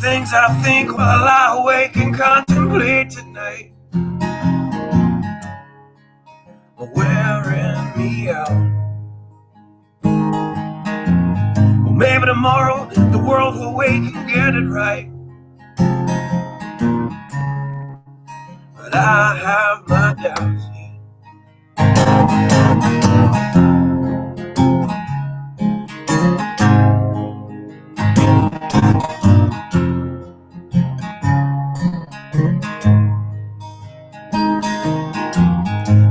Things I think while I awake and contemplate tonight are wearing me out. Well, maybe tomorrow the world will wake and get it right, but I have my doubts.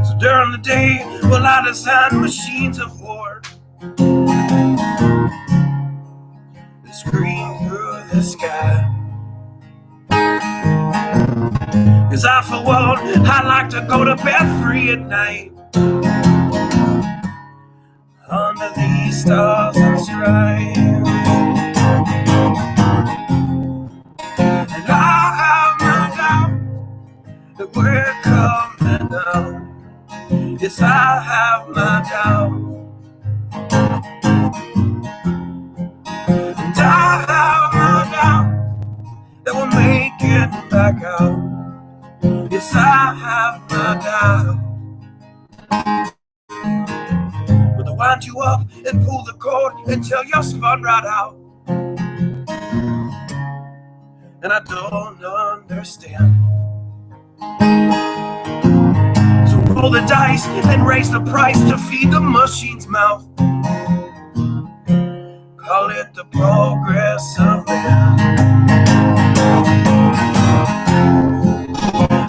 So during the day, well, I design machines of war that scream through the sky. 'Cause I, for one, I like to go to bed free at night under these stars and stripes. And I have no doubt that we're coming out. Yes, I have my doubt. And I have my doubt that we'll make it back out. Yes, I have my doubt. But to wind you up and pull the cord until you're spun right out. And I don't understand. So roll the dice and raise the price to feed the machine's mouth. Call it the progress of man.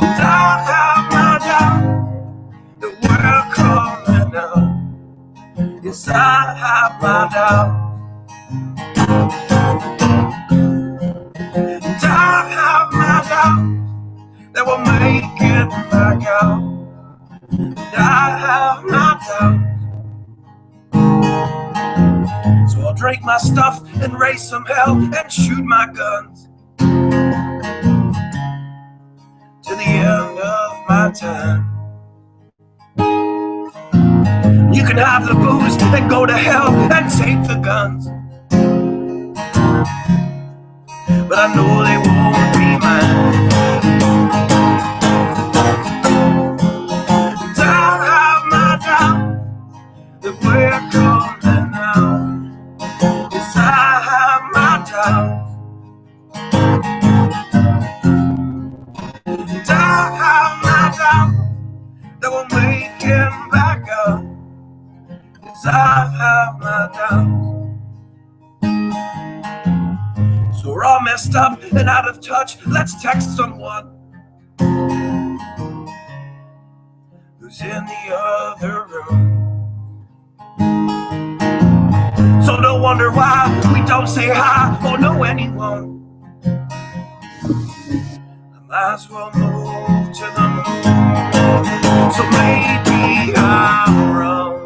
And I have my doubt that we're coming out. Yes, I have my doubt. And I have my doubt that we'll make it back out. And I have my doubt. So I'll drink my stuff and raise some hell and shoot my guns to the end of my time. You can have the booze and go to hell and take the guns, but I know they won't be mine. And I have my doubt that we're coming out. Yes, I have my doubt. And I have my doubt that we'll make it back up. Yes, I have my doubt. So we're all messed up and out of touch. Let's text someone who's in the other room. So no wonder why we don't say hi or know anyone. I might as well move to the moon. So maybe I'm wrong.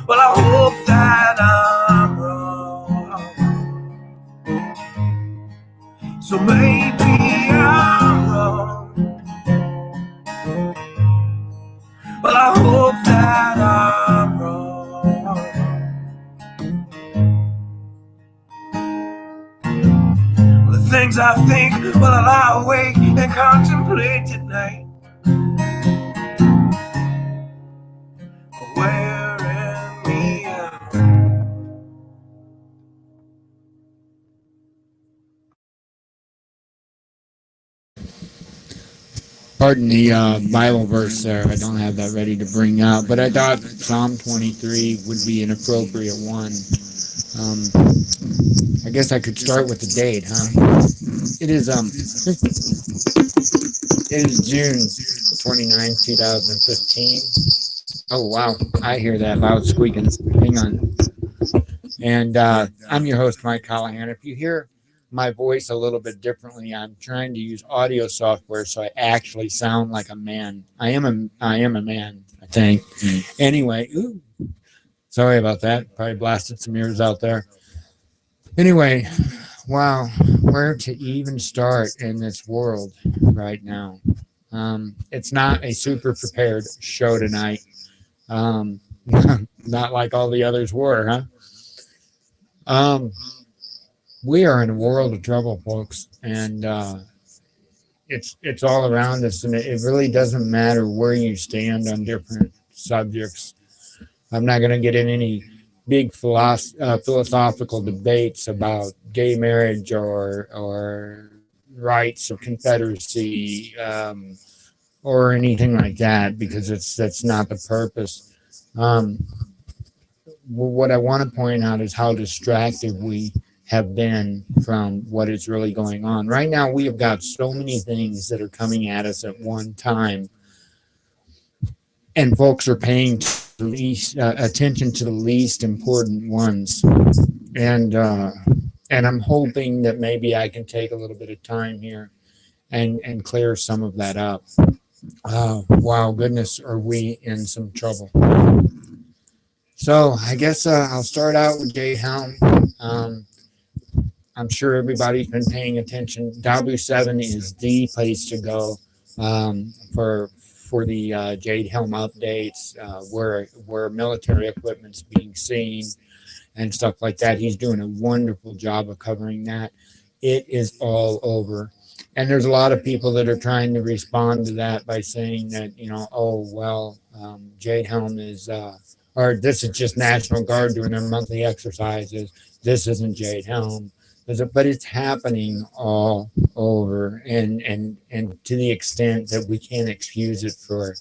Well, I hope that I'm wrong. So maybe I'm wrong. Well, I hope that I'm wrong. Well, the things I think while I lie awake and contemplate at night are wearing me out. pardon the Bible verse there. I don't have that ready to bring up, but I thought Psalm 23 would be an appropriate one. Um, I guess I could start with the date, huh? It is it is June 29th, 2015. Oh wow, I hear that loud squeaking. Hang on. And I'm your host, Mike Callahan. If you hear my voice a little bit differently, I'm trying to use audio software so I actually sound like a man. I am a man, I think. Anyway, ooh, sorry about that. Probably blasted some ears out there. Anyway, wow, where to even start in this world right now? It's not a super prepared show tonight. Um, not like all the others were, huh? Um, we are in a world of trouble, folks, and it's all around us, and it really doesn't matter where you stand on different subjects. I'm not going to get in any big philosophical debates about gay marriage or rights of Confederacy or anything like that because that's not the purpose. Um, what I want to point out is how distracted we have been from what is really going on. Right now, we have got so many things that are coming at us at one time, and folks are paying least attention to the least important ones. And I'm hoping that maybe I can take a little bit of time here and clear some of that up. Wow, goodness, are we in some trouble? So I guess I'll start out with Jade Helm. Um, I'm sure everybody's been paying attention. W7 is the place to go for the Jade Helm updates, where military equipment's being seen and stuff like that. He's doing a wonderful job of covering that. It is all over. And there's a lot of people that are trying to respond to that by saying that, oh, well, Jade Helm is, or this is just National Guard doing their monthly exercises. This isn't Jade Helm. But it's happening all over, and to the extent that we can't excuse it for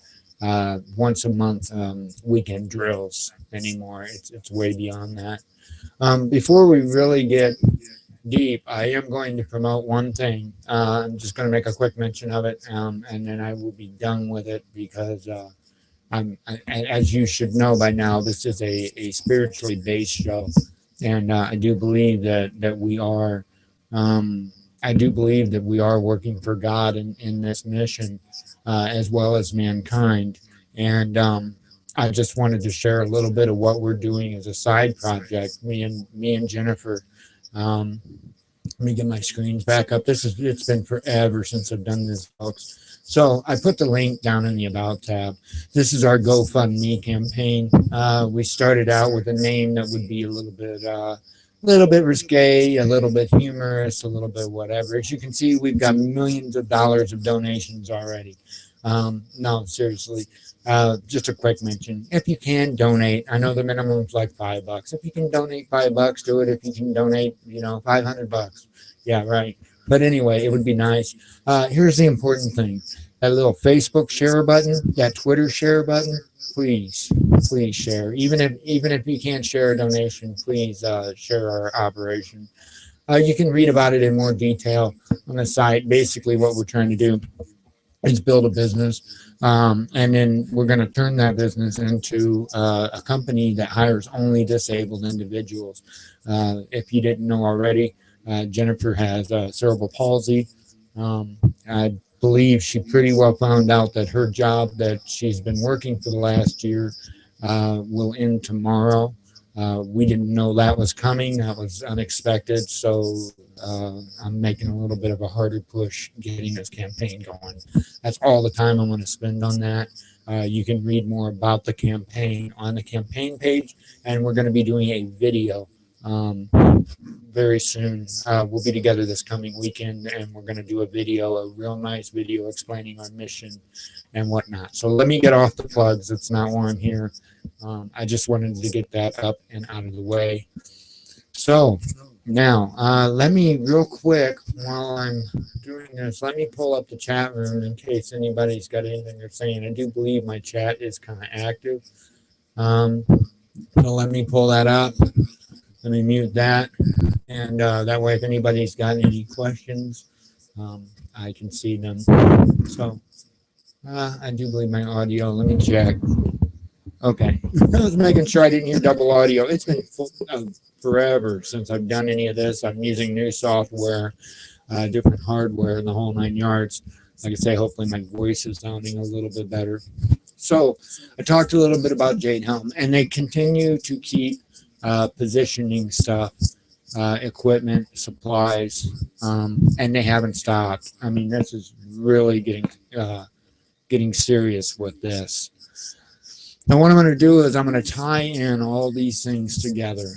once a month weekend drills anymore. It's way beyond that. Before we really get deep, I am going to promote one thing. I'm just going to make a quick mention of it, and then I will be done with it because as you should know by now, this is a spiritually based show, and I do believe that we are. I do believe that we are working for God in this mission, as well as mankind. And I just wanted to share a little bit of what we're doing as a side project. Me and Jennifer. Let me get my screens back up. It's been forever since I've done this, folks. So I put the link down in the About tab. This is our GoFundMe campaign. We started out with a name that would be a little bit risque, a little bit humorous, a little bit whatever. As you can see, we've got millions of dollars of donations already. No, seriously. Just a quick mention. If you can donate, I know the minimum is like $5. If you can donate $5, do it. If you can donate, $500. Yeah, right. But anyway, it would be nice. Here's the important thing. That little Facebook share button, that Twitter share button, please share. Even if you can't share a donation, please share our operation. You can read about it in more detail on the site. Basically, what we're trying to do is build a business, and then we're going to turn that business into a company that hires only disabled individuals. If you didn't know already, Jennifer has cerebral palsy. I believe she pretty well found out that her job that she's been working for the last year will end tomorrow. We didn't know that was coming. That was unexpected. So I'm making a little bit of a harder push getting this campaign going. That's all the time I'm going to spend on that. You can read more about the campaign on the campaign page, and we're going to be doing a video very soon. We'll be together this coming weekend, and we're going to do a real nice video explaining our mission and whatnot. So let me get off the plugs. That's not why I'm here. I just wanted to get that up and out of the way. So Now, let me real quick while I'm doing this, let me pull up the chat room in case anybody's got anything they're saying. I do believe my chat is kind of active. Um, so let me pull that up. Let me mute that. And that way, if anybody's got any questions, I can see them. So I do believe my audio. Let me check. Okay. I was making sure I didn't hear double audio. It's been forever since I've done any of this. I'm using new software, different hardware, and the whole 9 yards. Like I say, hopefully my voice is sounding a little bit better. So I talked a little bit about Jade Helm, and they continue to keep positioning stuff, equipment, supplies, and they haven't stopped. I mean, this is really getting serious with this. Now, what I'm going to do is I'm going to tie in all these things together.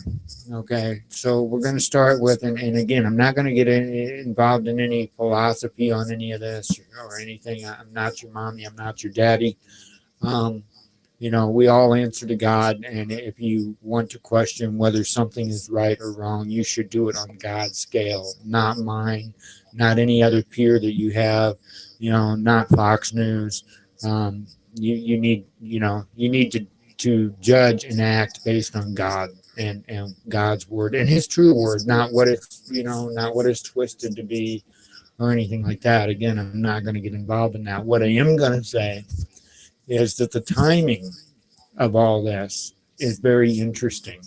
Okay, so we're going to start with, and again, I'm not going to get involved in any philosophy on any of this or anything. I'm not your mommy. I'm not your daddy. Um, we all answer to God, and if you want to question whether something is right or wrong, you should do it on God's scale, not mine, not any other peer that you have, not Fox News. You need to judge and act based on God and God's word and His true word, not what it's twisted to be or anything like that. Again, I'm not going to get involved in that. What I am going to say is that the timing of all this is very interesting.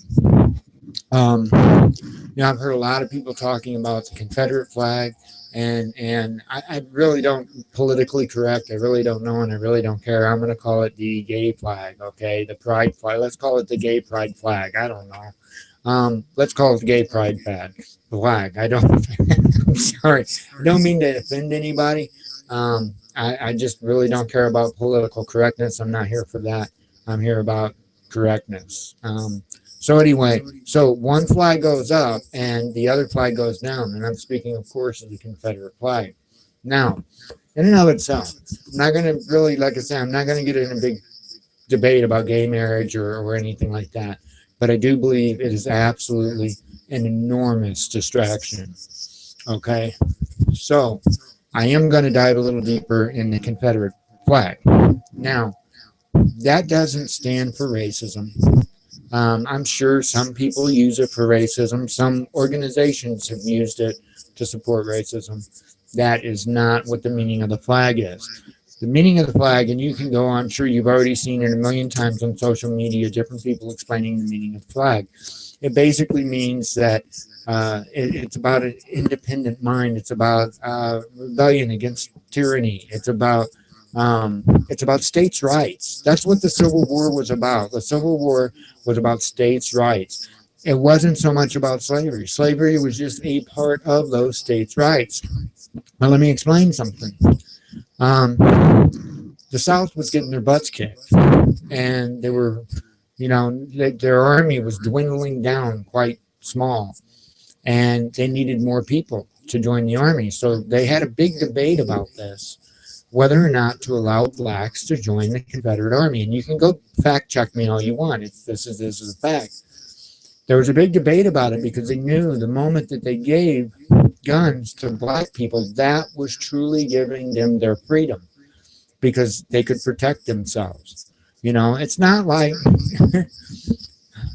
I've heard a lot of people talking about the Confederate flag, and I really don't politically correct. I really don't know, and I really don't care. I'm going to call it the gay flag, okay? The pride flag. Let's call it the gay pride flag. I don't know. Let's call it the gay pride flag. I don't. I'm sorry. I don't mean to offend anybody. I just really don't care about political correctness. I'm not here for that. I'm here about correctness. So anyway, so one flag goes up and the other flag goes down, and I'm speaking, of course, of the Confederate flag. Now, in and of itself, I'm not going to really, like I said, I'm not going to get in a big debate about gay marriage or anything like that, but I do believe it is absolutely an enormous distraction. Okay, so I am going to dive a little deeper in the Confederate flag. Now, that doesn't stand for racism. I'm sure some people use it for racism. Some organizations have used it to support racism. That is not what the meaning of the flag is. The meaning of the flag, and you can go, I'm sure you've already seen it a million times on social media, different people explaining the meaning of the flag. It basically means that it's about an independent mind. It's about rebellion against tyranny. It's about states' rights. That's what the Civil War was about. The Civil War was about states' rights. It wasn't so much about slavery. Slavery was just a part of those states' rights. Now, let me explain something. The South was getting their butts kicked, and they were, their army was dwindling down quite small, and they needed more people to join the army. So they had a big debate about this, whether or not to allow blacks to join the Confederate Army. And you can go fact check me all you want. This is a fact. There was a big debate about it because they knew the moment that they gave guns to black people, that was truly giving them their freedom because they could protect themselves. It's not like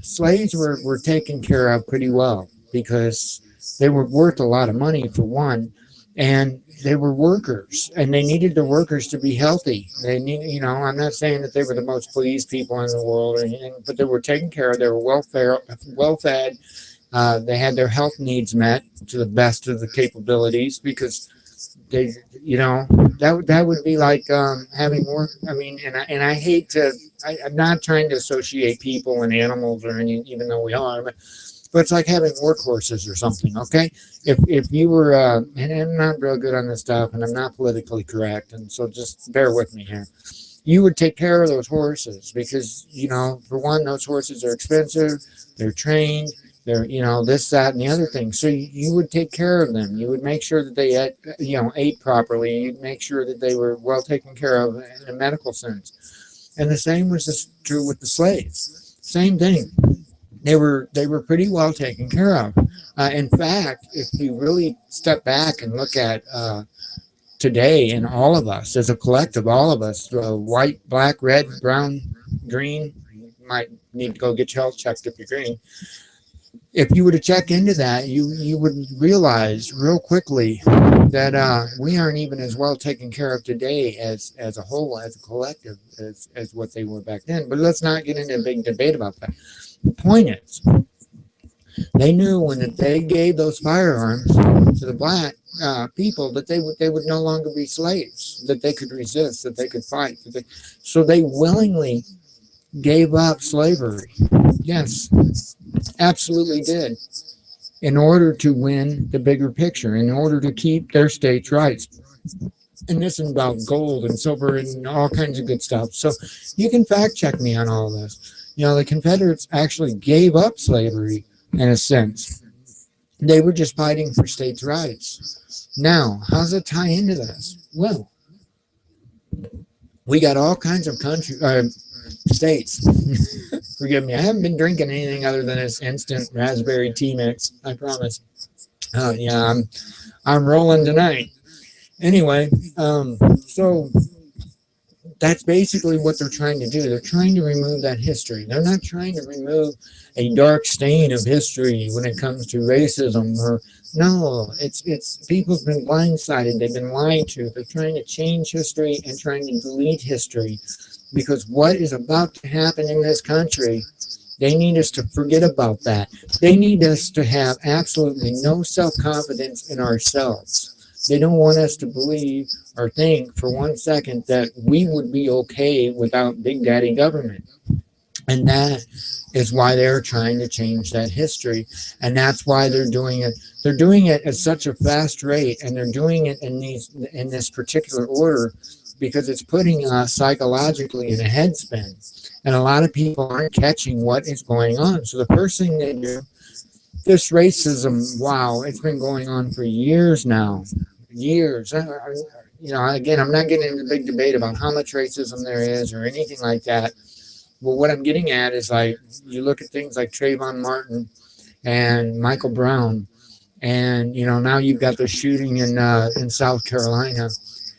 slaves were taken care of pretty well because they were worth a lot of money for one, and they were workers, and they needed the workers to be healthy. They need, I'm not saying that they were the most pleased people in the world or anything, but they were taken care of. They were well fed. They had their health needs met to the best of the capabilities because they, that would be like having work. I mean, and I hate to. I'm not trying to associate people and animals or any, even though we are, but it's like having workhorses or something. Okay, if you were, and I'm not real good on this stuff, and I'm not politically correct, and so just bear with me here. You would take care of those horses because, for one, those horses are expensive. They're trained. They're, this, that, and the other thing. So you would take care of them. You would make sure that they ate properly. You'd make sure that they were well taken care of in a medical sense. And the same was true with the slaves. Same thing. they were pretty well taken care of. In fact, if you really step back and look at today, in all of us as a collective, all of us, white, black, red, brown, green, you might need to go get your health checked if you're green. If you were to check into that, you would realize real quickly that we aren't even as well taken care of today as a whole, as a collective, as what they were back then. But let's not get into a big debate about that. The point is, they knew when they gave those firearms to the black people that they would no longer be slaves, that they could resist, that they could fight. So they willingly gave up slavery. Yes, absolutely did. In order to win the bigger picture, in order to keep their states' rights. And this is about gold and silver and all kinds of good stuff. So you can fact check me on all this. The Confederates actually gave up slavery in a sense. They were just fighting for states' rights. Now, how does it tie into this? Well, we got all kinds of states. Forgive me, I haven't been drinking anything other than this instant raspberry tea mix. I promise. Yeah, I'm rolling tonight. Anyway, so that's basically what they're trying to do. They're trying to remove that history. They're not trying to remove a dark stain of history when it comes to racism. Or no, it's people's been blindsided. They've been lied to. They're trying to change history and trying to delete history, because what is about to happen in this country, they need us to forget about that. They need us to have absolutely no self-confidence in ourselves. They don't want us to believe or think for 1 second that we would be okay without Big Daddy government. And that is why they're trying to change that history. And that's why they're doing it. They're doing it at such a fast rate, and they're doing it in this particular order, because it's putting us psychologically in a headspin. And a lot of people aren't catching what is going on. So the first thing they do, this racism, wow, it's been going on for years now. Years. Again, I'm not getting into a big debate about how much racism there is or anything like that. Well, what I'm getting at is, like, you look at things like Trayvon Martin and Michael Brown, and now you've got the shooting in South Carolina,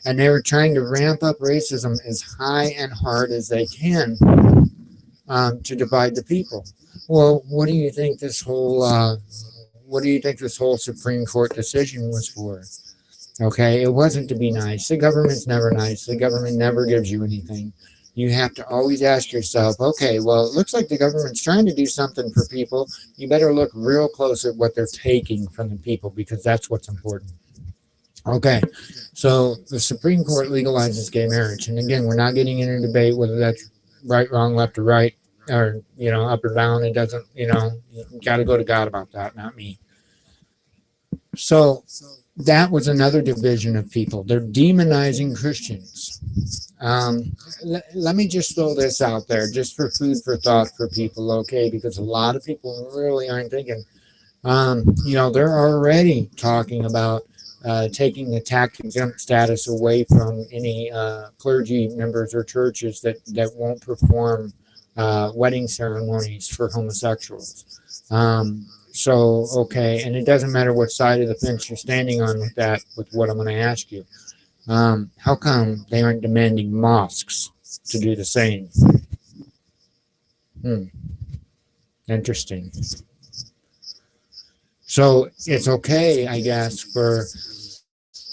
and they were trying to ramp up racism as high and hard as they can to divide the people. Well, what do you think this whole Supreme Court decision was for? Okay, it wasn't to be nice. The government's never nice. The government never gives you anything. You have to always ask yourself, okay, well, it looks like the government's trying to do something for people. You better look real close at what they're taking from the people, because that's what's important. Okay, so the Supreme Court legalizes gay marriage. And again, we're not getting into a debate whether that's right, wrong, left, or right, or, up or down. It doesn't, you got to go to God about that, not me. So that was another division of people. They're demonizing Christians. Let me just throw this out there, just for food for thought for people, okay? Because a lot of people really aren't thinking. They're already talking about taking the tax exempt status away from any clergy members or churches that won't perform wedding ceremonies for homosexuals. Okay, and it doesn't matter what side of the fence you're standing on with that, with what I'm going to ask you. How come they aren't demanding mosques to do the same? Interesting. So it's okay, I guess, for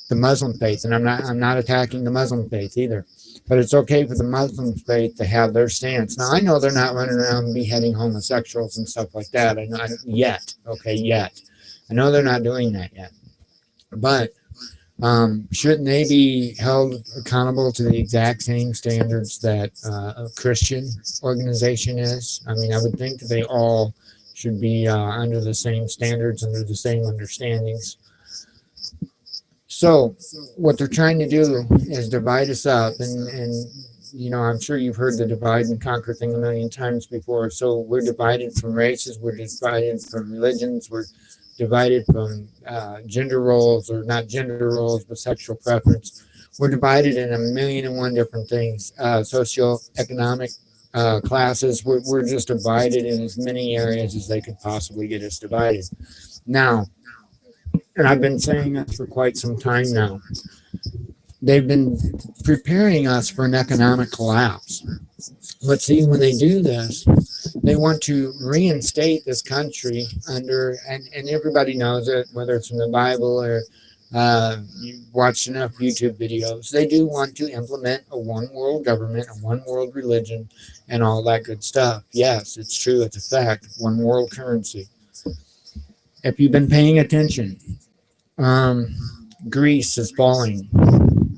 the Muslim faith, and I'm not attacking the Muslim faith either, but it's okay for the Muslim faith to have their stance. Now, I know they're not running around beheading homosexuals and stuff like that. I yet. I know they're not doing that yet. But shouldn't they be held accountable to the exact same standards that a Christian organization is? I mean, I would think that they all should be under the same standards, under the same understandings. So what they're trying to do is divide us up, and I'm sure you've heard the divide and conquer thing a million times before. So we're divided from races, we're divided from religions, we're divided from gender roles, or not gender roles, but sexual preference. We're divided in a million and one different things, socioeconomic classes. We're just divided in as many areas as they could possibly get us divided. Now, and I've been saying this for quite some time now, they've been preparing us for an economic collapse. But see, when they do this, they want to reinstate this country under, and everybody knows it, whether it's in the Bible or you watch enough YouTube videos, they do want to implement a one world government, a one world religion, and all that good stuff. Yes, it's true, it's a fact, one world currency. If you've been paying attention, Greece is falling,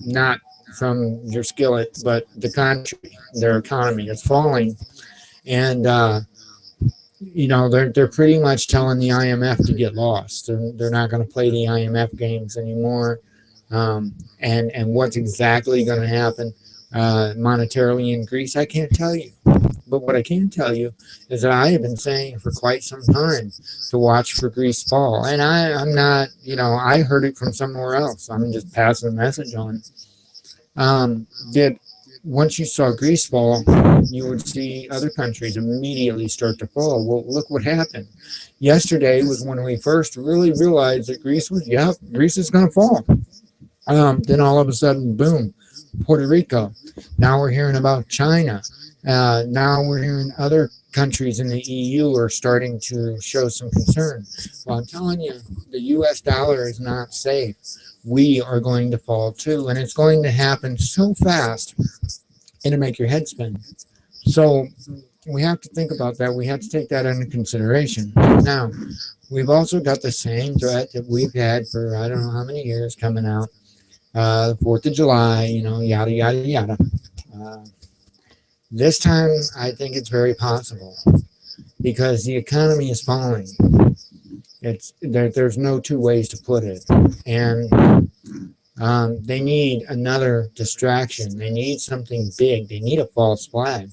not from your skillet, but the country, their economy is falling. And, they're pretty much telling the IMF to get lost. They're not going to play the IMF games anymore. And what's exactly going to happen monetarily in Greece, I can't tell you. But what I can tell you is that I have been saying for quite some time to watch for Greece fall. And I'm not, I heard it from somewhere else. I'm just passing a message on. That once you saw Greece fall, you would see other countries immediately start to fall. Well, look what happened. Yesterday was when we first really realized that Greece is going to fall. Then all of a sudden, boom, Puerto Rico. Now we're hearing about China. Now we're hearing other countries in the EU are starting to show some concern. Well, I'm telling you, the U.S. dollar is not safe. We are going to fall too, and it's going to happen so fast it'll make your head spin. So we have to think about that. We have to take that into consideration. Now, we've also got the same threat that we've had for I don't know how many years coming out. The 4th of July, yada, yada, yada. This time, I think it's very possible because the economy is falling. There's no two ways to put it. And they need another distraction. They need something big. They need a false flag.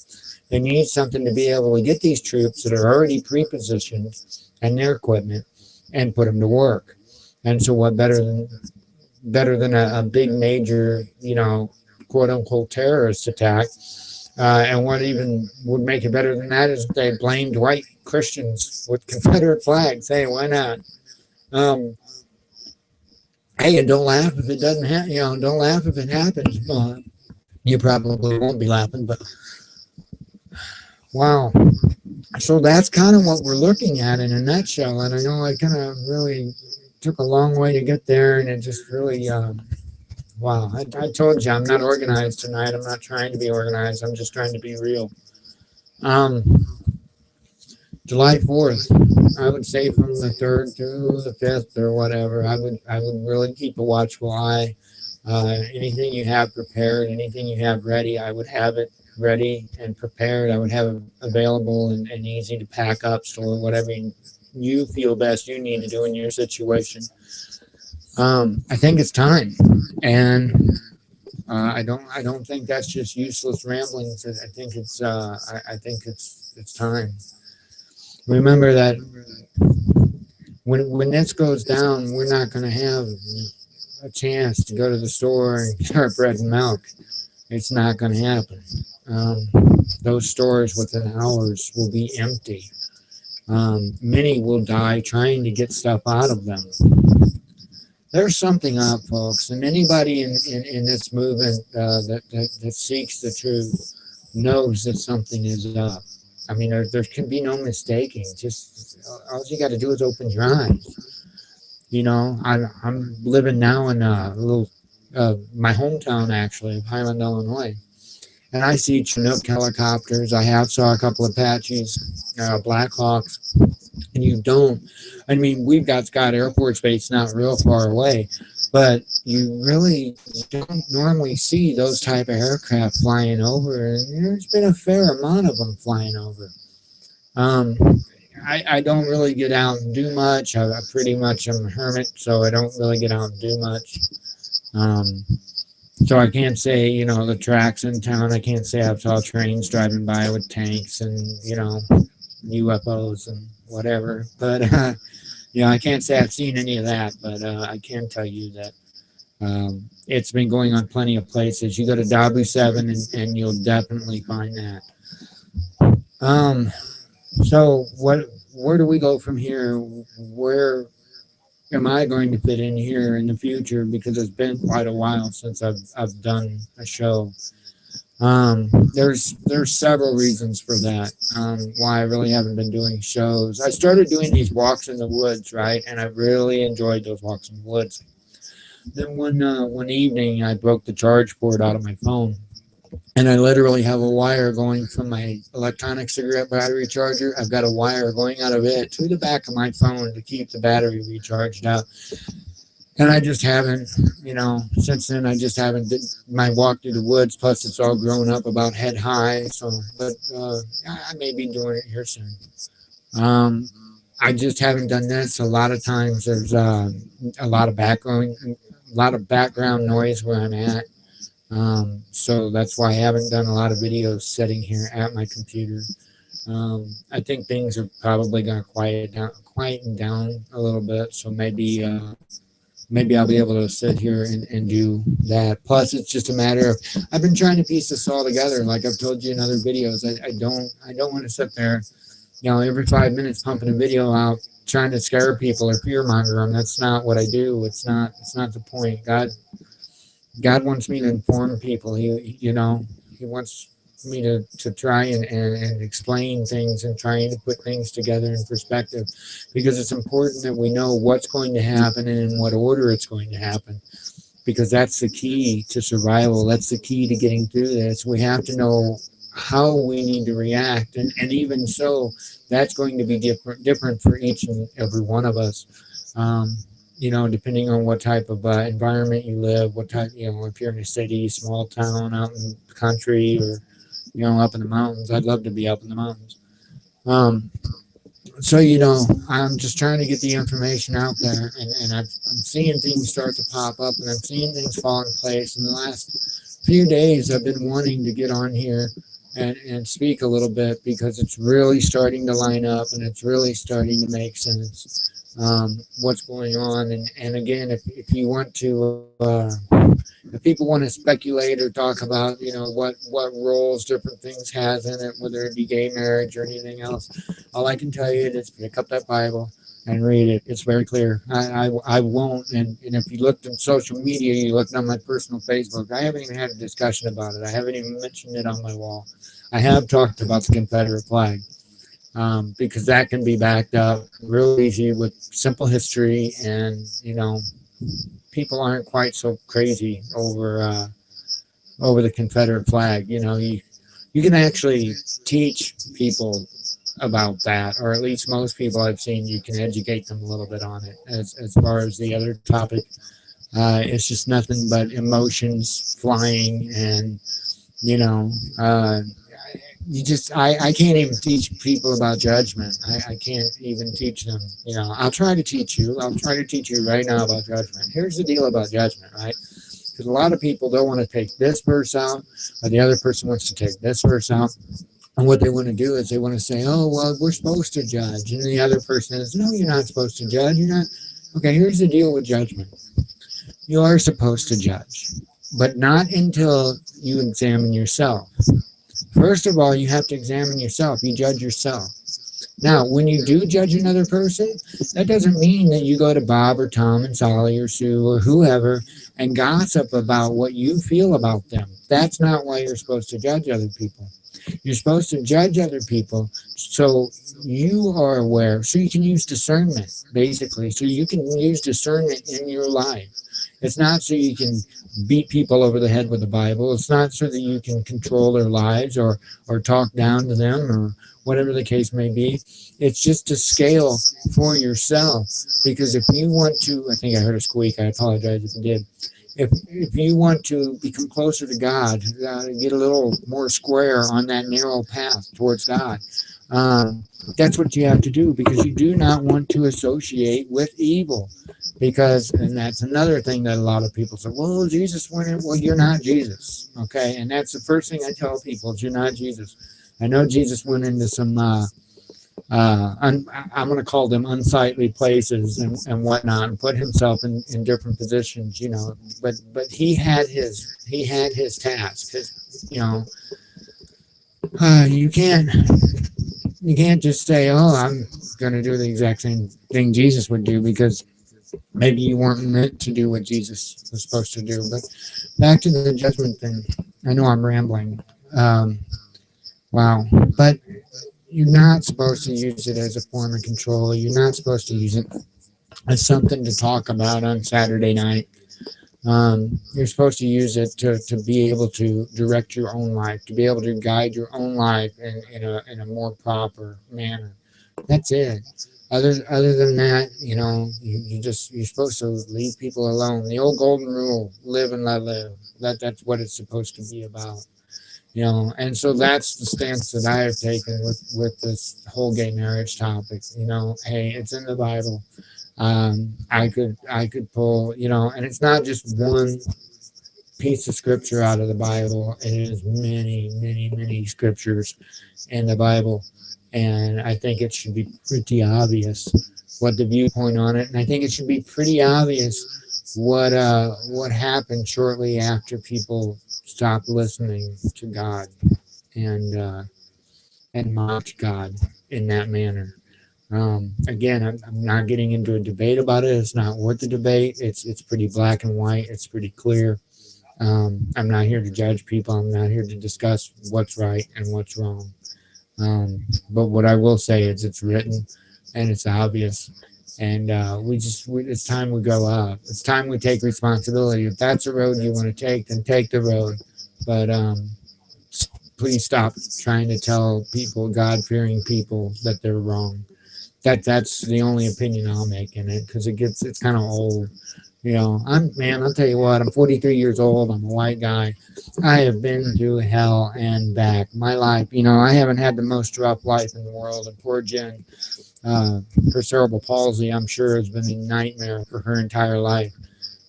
They need something to be able to get these troops that are already pre-positioned and their equipment and put them to work. And so what better than a big major, quote unquote terrorist attack. And what even would make it better than that is if they blamed white Christians with Confederate flags. Hey, why not? Hey, and don't laugh if it doesn't happen. Don't laugh if it happens. You probably won't be laughing, but wow. So that's kind of what we're looking at in a nutshell. And I know I kind of really took a long way to get there, and it just really, wow. I told you I'm not organized tonight. I'm not trying to be organized. I'm just trying to be real. July 4th, I would say from the 3rd through the 5th or whatever, I would really keep a watchful eye. Anything you have prepared, anything you have ready, I would have it ready and prepared. I would have it available and easy to pack up, store, whatever you feel best you need to do in your situation. I think it's time, and I don't think that's just useless ramblings. I think it's time. Remember that when this goes down, we're not going to have a chance to go to the store and get our bread and milk. It's not going to happen. Those stores within hours will be empty. Many will die trying to get stuff out of them. There's something up, folks, and anybody in this movement that seeks the truth knows that something is up. I mean, there can be no mistaking. Just all you got to do is open your eyes. I'm living now in my hometown, actually, of Highland, Illinois. And I see Chinook helicopters. I have saw a couple of Apaches, Blackhawks. And we've got Scott Air Force Base not real far away. But you really don't normally see those type of aircraft flying over. And there's been a fair amount of them flying over. I don't really get out and do much. I pretty much am a hermit, so I don't really get out and do much. So I can't say, the tracks in town. I can't say I saw trains driving by with tanks and, UFOs and whatever. But, I can't say I've seen any of that. But I can tell you that it's been going on plenty of places. You go to Dabu 7 and you'll definitely find that. Um, so where do we go from here? Where am I going to fit in here in the future? Because it's been quite a while since I've done a show. There's several reasons for that. Why I really haven't been doing shows. I started doing these walks in the woods, right, and I really enjoyed those walks in the woods. Then one evening, I broke the charge port out of my phone, and I literally have a wire going from my electronic cigarette battery charger. I've got a wire going out of it to the back of my phone to keep the battery recharged out. And I just haven't, since then I just haven't did my walk through the woods. Plus, it's all grown up about head high. So, but I may be doing it here soon. Um, I just haven't done this. A lot of times there's a lot of background noise where I'm at. So that's why I haven't done a lot of videos sitting here at my computer. I think things are probably going to quieten down a little bit. So maybe I'll be able to sit here and do that. Plus, it's just a matter of I've been trying to piece this all together. Like I've told you in other videos, I don't want to sit there, every 5 minutes pumping a video out trying to scare people or fear monger them. That's not what I do. It's not the point. God wants me to inform people. He wants me to try and explain things and trying to put things together in perspective, because it's important that we know what's going to happen and in what order it's going to happen, because that's the key to survival. That's the key to getting through this. We have to know how we need to react, and even so, that's going to be different for each and every one of us. Depending on what type of environment you live, what type, if you're in a city, small town, out in the country, or up in the mountains. I'd love to be up in the mountains. So I'm just trying to get the information out there, and I'm seeing things start to pop up, and I'm seeing things fall in place. In the last few days, I've been wanting to get on here and speak a little bit, because it's really starting to line up, and it's really starting to make sense. What's going on, and again, if you want to, if people want to speculate or talk about, what roles different things has in it, whether it be gay marriage or anything else, all I can tell you is pick up that Bible and read it. It's very clear. I won't, and if you looked on social media, you looked on my personal Facebook, I haven't even had a discussion about it. I haven't even mentioned it on my wall. I have talked about the Confederate flag. Because that can be backed up real easy with simple history, and people aren't quite so crazy over the Confederate flag. You can actually teach people about that, or at least most people I've seen. You can educate them a little bit on it. As far as the other topic, it's just nothing but emotions flying, and I can't even teach people about judgment. I can't even teach them. I'll try to teach you. I'll try to teach you right now about judgment. Here's the deal about judgment, right? Because a lot of people don't want to take this verse out, or the other person wants to take this verse out. And what they want to do is they want to say, oh, well, we're supposed to judge. And the other person is, no, you're not supposed to judge. You're not. Okay, here's the deal with judgment. You are supposed to judge, but not until you examine yourself. First of all, you have to examine yourself. You judge yourself. Now, when you do judge another person, that doesn't mean that you go to Bob or Tom and Sally or Sue or whoever and gossip about what you feel about them. That's not why you're supposed to judge other people. You're supposed to judge other people so you are aware, so you can use discernment, basically. So you can use discernment in your life. It's not so you can beat people over the head with the Bible. It's not so that you can control their lives or talk down to them or whatever the case may be. It's just a scale for yourself. Because if you want to, I think I heard a squeak. I apologize if you did. If you want to become closer to God, get a little more square on that narrow path towards God, that's what you have to do, because you do not want to associate with evil. And that's another thing that a lot of people say, well, Jesus went in. Well, you're not Jesus. Okay. And that's the first thing I tell people is you're not Jesus. I know Jesus went into some, I'm going to call them unsightly places and whatnot, and put himself in different positions, but he had his task. You can't, you can't just say, "Oh, I'm going to do the exact same thing Jesus would do," because maybe you weren't meant to do what Jesus was supposed to do. But back to the judgment thing. I know I'm rambling. Um, wow, but you're not supposed to use it as a form of control. You're not supposed to use it as something to talk about on Saturday night. You're supposed to use it to be able to direct your own life, to be able to guide your own life in a more proper manner. That's it. Other than that, you're supposed to leave people alone. The old golden rule: live and let live. That's what it's supposed to be about. And so that's the stance that I have taken with this whole gay marriage topic. Hey, it's in the Bible. I could pull, and it's not just one piece of scripture out of the Bible. It is many, many, many scriptures in the Bible, and I think it should be pretty obvious what the viewpoint on it, and I think it should be pretty obvious what happened shortly after people stopped listening to God and mocked God in that manner. Again, I'm not getting into a debate about it. It's not worth the debate. It's pretty black and white. It's pretty clear. I'm not here to judge people. I'm not here to discuss what's right and what's wrong. But what I will say is it's written and it's obvious. And it's time we grow up. It's time we take responsibility. If that's a road you want to take, then take the road. But please stop trying to tell people, God-fearing people, that they're wrong. That's the only opinion I'll make in it, because it's kind of old. I'll tell you what, I'm 43 years old. I'm a white guy. I have been through hell and back. My life, I haven't had the most rough life in the world. And poor Jen, her cerebral palsy, I'm sure, has been a nightmare for her entire life.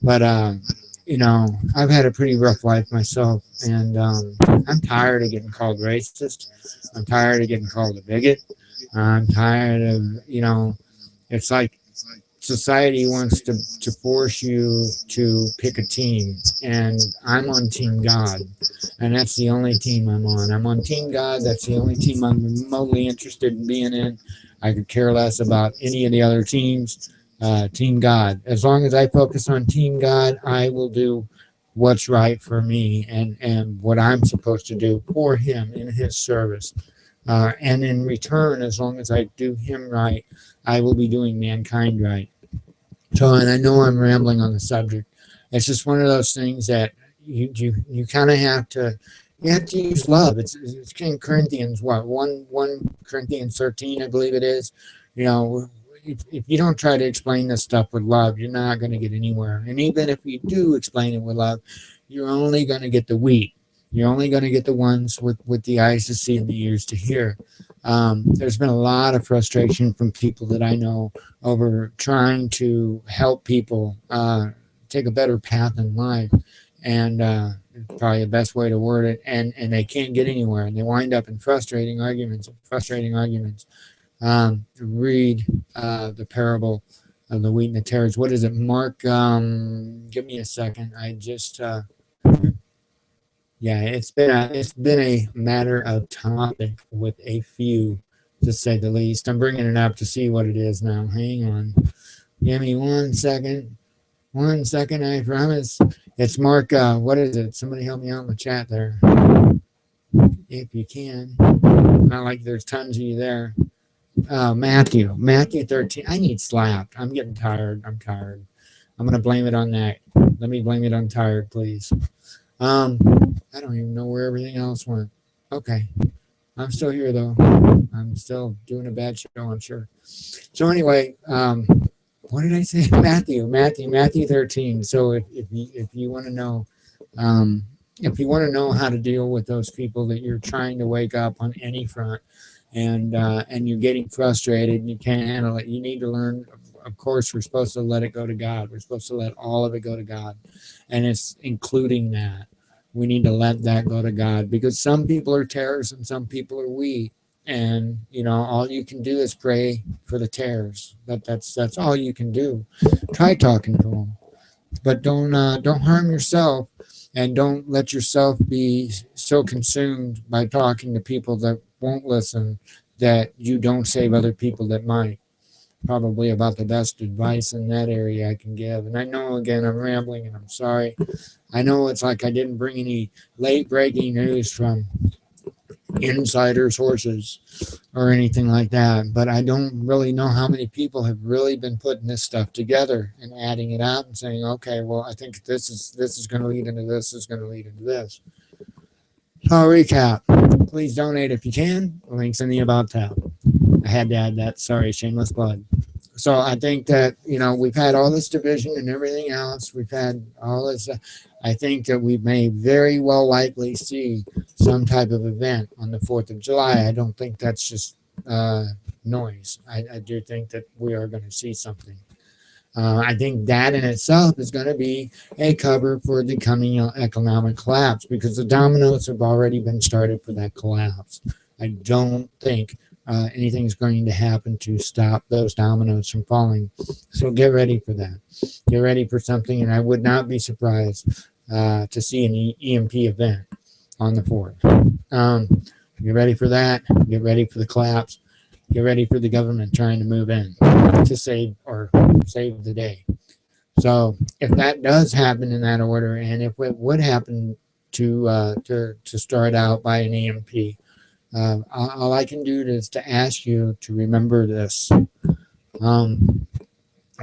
But, I've had a pretty rough life myself. And I'm tired of getting called racist. I'm tired of getting called a bigot. I'm tired of, it's like society wants to force you to pick a team, and I'm on Team God, and that's the only team I'm on. I'm on Team God. That's the only team I'm remotely interested in being in. I could care less about any of the other teams. Team God. As long as I focus on Team God, I will do what's right for me and what I'm supposed to do for Him in His service. And in return, as long as I do Him right, I will be doing mankind right. So, and I know I'm rambling on the subject. It's just one of those things that you kind of have to use love. It's in Corinthians, what, 1 Corinthians 13, I believe it is. If you don't try to explain this stuff with love, you're not going to get anywhere. And even if you do explain it with love, you're only going to get the wheat. You're only going to get the ones with the eyes to see and the ears to hear. There's been a lot of frustration from people that I know over trying to help people take a better path in life, and probably the best way to word it, and they can't get anywhere, and they wind up in frustrating arguments. Read the parable of the wheat and the tares. What is it, Mark? Give me a second. Yeah, it's been a matter of topic with a few, to say the least. I'm bringing it up to see what it is now. Hang on, give me 1 second. 1 second, I promise. It's Mark. What is it? Somebody help me out in the chat there, if you can. Not like there's tons of you there. Matthew 13. I need slapped. I'm getting tired. I'm tired. I'm gonna blame it on that. Let me blame it on tired, please. I don't even know where everything else went. Okay. I'm still here, though. I'm still doing a bad show, I'm sure. So anyway, what did I say? Matthew 13. So if you want to know, how to deal with those people that you're trying to wake up on any front, and you're getting frustrated and you can't handle it, you need to learn. Of course, we're supposed to let it go to God. We're supposed to let all of it go to God, and it's including that. We need to let that go to God, because some people are tares and some people are wheat, and all you can do is pray for the tares. That's all you can do. Try talking to them, but don't harm yourself, and don't let yourself be so consumed by talking to people that won't listen that you don't save other people that might. Probably about the best advice in that area I can give. And I know, again, I'm rambling and I'm sorry. I know it's like I didn't bring any late breaking news from insider sources or anything like that, but I don't really know how many people have really been putting this stuff together and adding it up and saying, okay, well, I think this is going to lead into this, is going to lead into this. So I'll recap. Please donate if you can. Links in the About tab. I had to add that. Sorry, shameless plug. So I think that, we've had all this division and everything else. We've had all this. I think that we may very well likely see some type of event on the 4th of July. I don't think that's just noise. I do think that we are going to see something. I think that in itself is going to be a cover for the coming economic collapse, because the dominoes have already been started for that collapse. I don't think anything's going to happen to stop those dominoes from falling. So get ready for that. Get ready for something, and I would not be surprised to see an EMP event on the 4th. Get ready for that. Get ready for the collapse. Get ready for the government trying to move in to save the day. So if that does happen in that order, and if it would happen to start out by an EMP, all I can do is to ask you to remember this.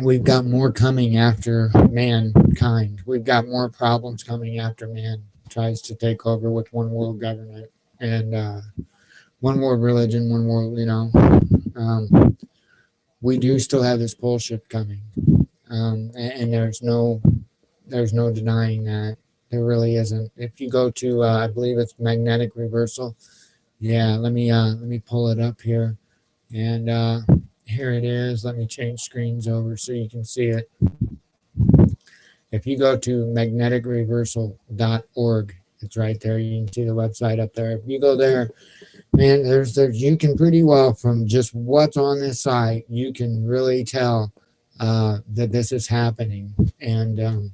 We've got more coming after mankind. We've got more problems coming after man tries to take over with one world government and one world religion, one world, we do still have this bullshit coming. And there's no denying that. There really isn't. If you go to, I believe it's magnetic reversal. Yeah, let me pull it up here, and here it is. Let me change screens over so you can see it. If you go to magneticreversal.org, it's right there. You can see the website up there. If you go there, man, there's you can pretty well, from just what's on this site, you can really tell that this is happening. And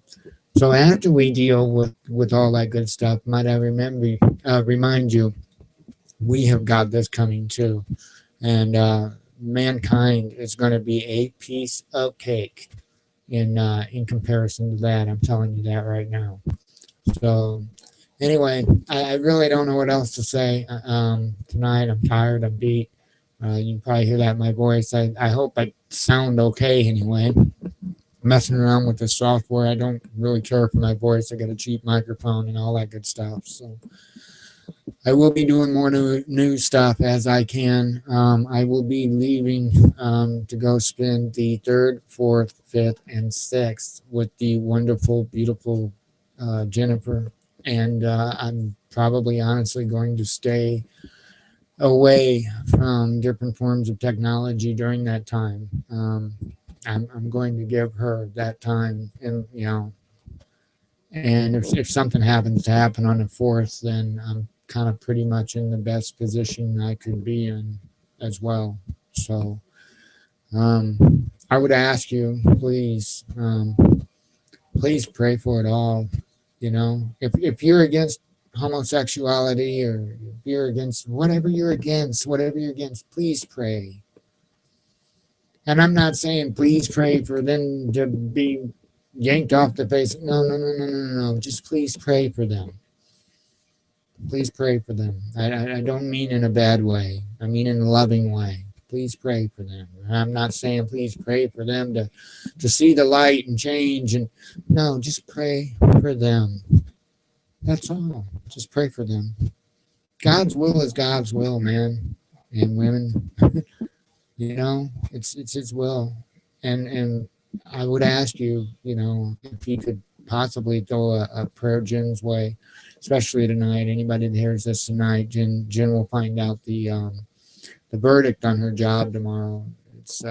so after we deal with all that good stuff, might I remind you, we have got this coming too. And mankind is going to be a piece of cake in comparison to that. I'm telling you that right now. So anyway, I really don't know what else to say tonight. I'm tired. I'm beat. You can probably hear that in my voice. I hope I sound okay anyway. Messing around with the software, I don't really care for my voice. I got a cheap microphone and all that good stuff. So I will be doing more new stuff as I can. I will be leaving to go spend the 3rd, 4th, 5th, and 6th with the wonderful, beautiful Jennifer. And I'm probably honestly going to stay away from different forms of technology during that time. I'm going to give her that time, and and if something happens to happen on the 4th, then I'm kind of pretty much in the best position I could be in as well. So I would ask you, please pray for it all. If you're against homosexuality, or if you're against whatever you're against, please pray. And I'm not saying please pray for them to be yanked off the face. No. Just please pray for them. Please pray for them. I don't mean in a bad way. I mean in a loving way. Please pray for them. I'm not saying please pray for them to see the light and change. And no, just pray for them. That's all. Just pray for them. God's will is God's will, man and women. It's His will. And I would ask you, if you could possibly throw a prayer Jen's way, especially tonight. Anybody that hears this tonight, Jen will find out the verdict on her job tomorrow. It's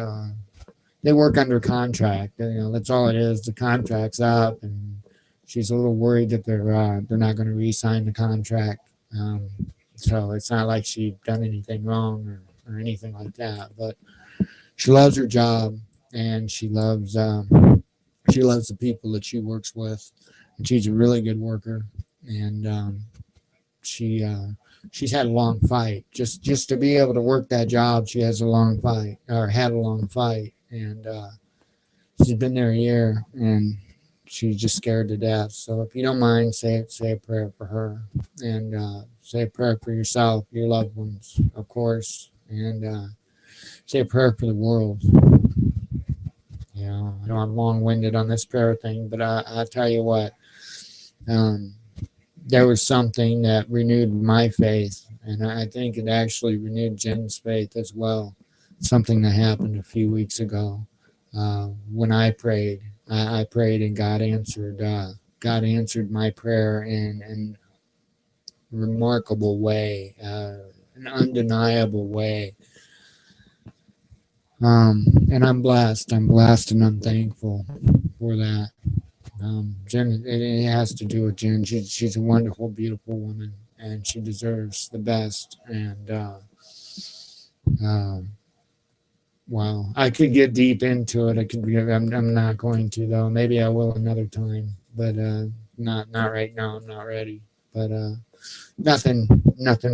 they work under contract. That's all it is. The contract's up, and she's a little worried that they're not going to re-sign the contract. So it's not like she's done anything wrong or anything like that. But she loves her job, and she loves the people that she works with, and she's a really good worker. And she she's had a long fight. Just to be able to work that job, she has a long fight, or had a long fight, and she's been there a year, and she's just scared to death. So if you don't mind, say a prayer for her, and say a prayer for yourself, your loved ones, of course, and say a prayer for the world. You know, I know I'm long-winded on this prayer thing, but I tell you what, um, there was something that renewed my faith, and I think it actually renewed Jen's faith as well. Something that happened a few weeks ago when I prayed. I prayed and God answered. God answered my prayer in a remarkable way, an undeniable way. And I'm blessed. I'm blessed, and I'm thankful for that. Jen, it has to do with Jen. She's a wonderful, beautiful woman, and she deserves the best. And uh, wow, I could get deep into it. I could. I'm not going to though. Maybe I will another time, but not right now. I'm not ready. But nothing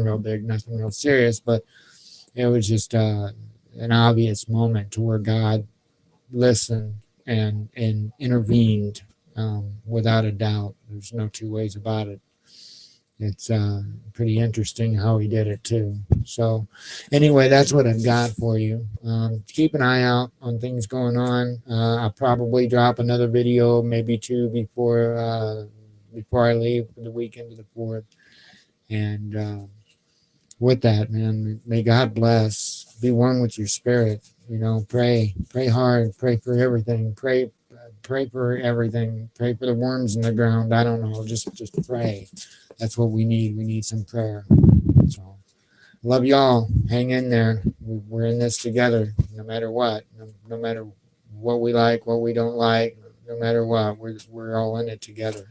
real big, nothing real serious. But it was just an obvious moment to where God listened and intervened, without a doubt. There's no two ways about it. It's pretty interesting how he did it too. So anyway, that's what I've got for you. Keep an eye out on things going on. I'll probably drop another video, maybe two, before I leave for the weekend of the 4th. And with that, man, may God bless. Be one with your spirit. You know, pray hard, pray for everything, pray for everything, pray for the worms in the ground. I don't know, just pray. That's what we need. We need some prayer. So, love y'all. Hang in there. We're in this together, no matter what. No matter what we like, what we don't like, no matter what, we're all in it together.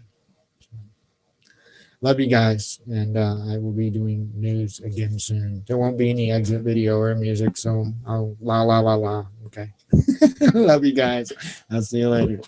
Love you guys, and I will be doing news again soon. There won't be any exit video or music, so I'll la la la la. Okay. Love you guys. I'll see you later.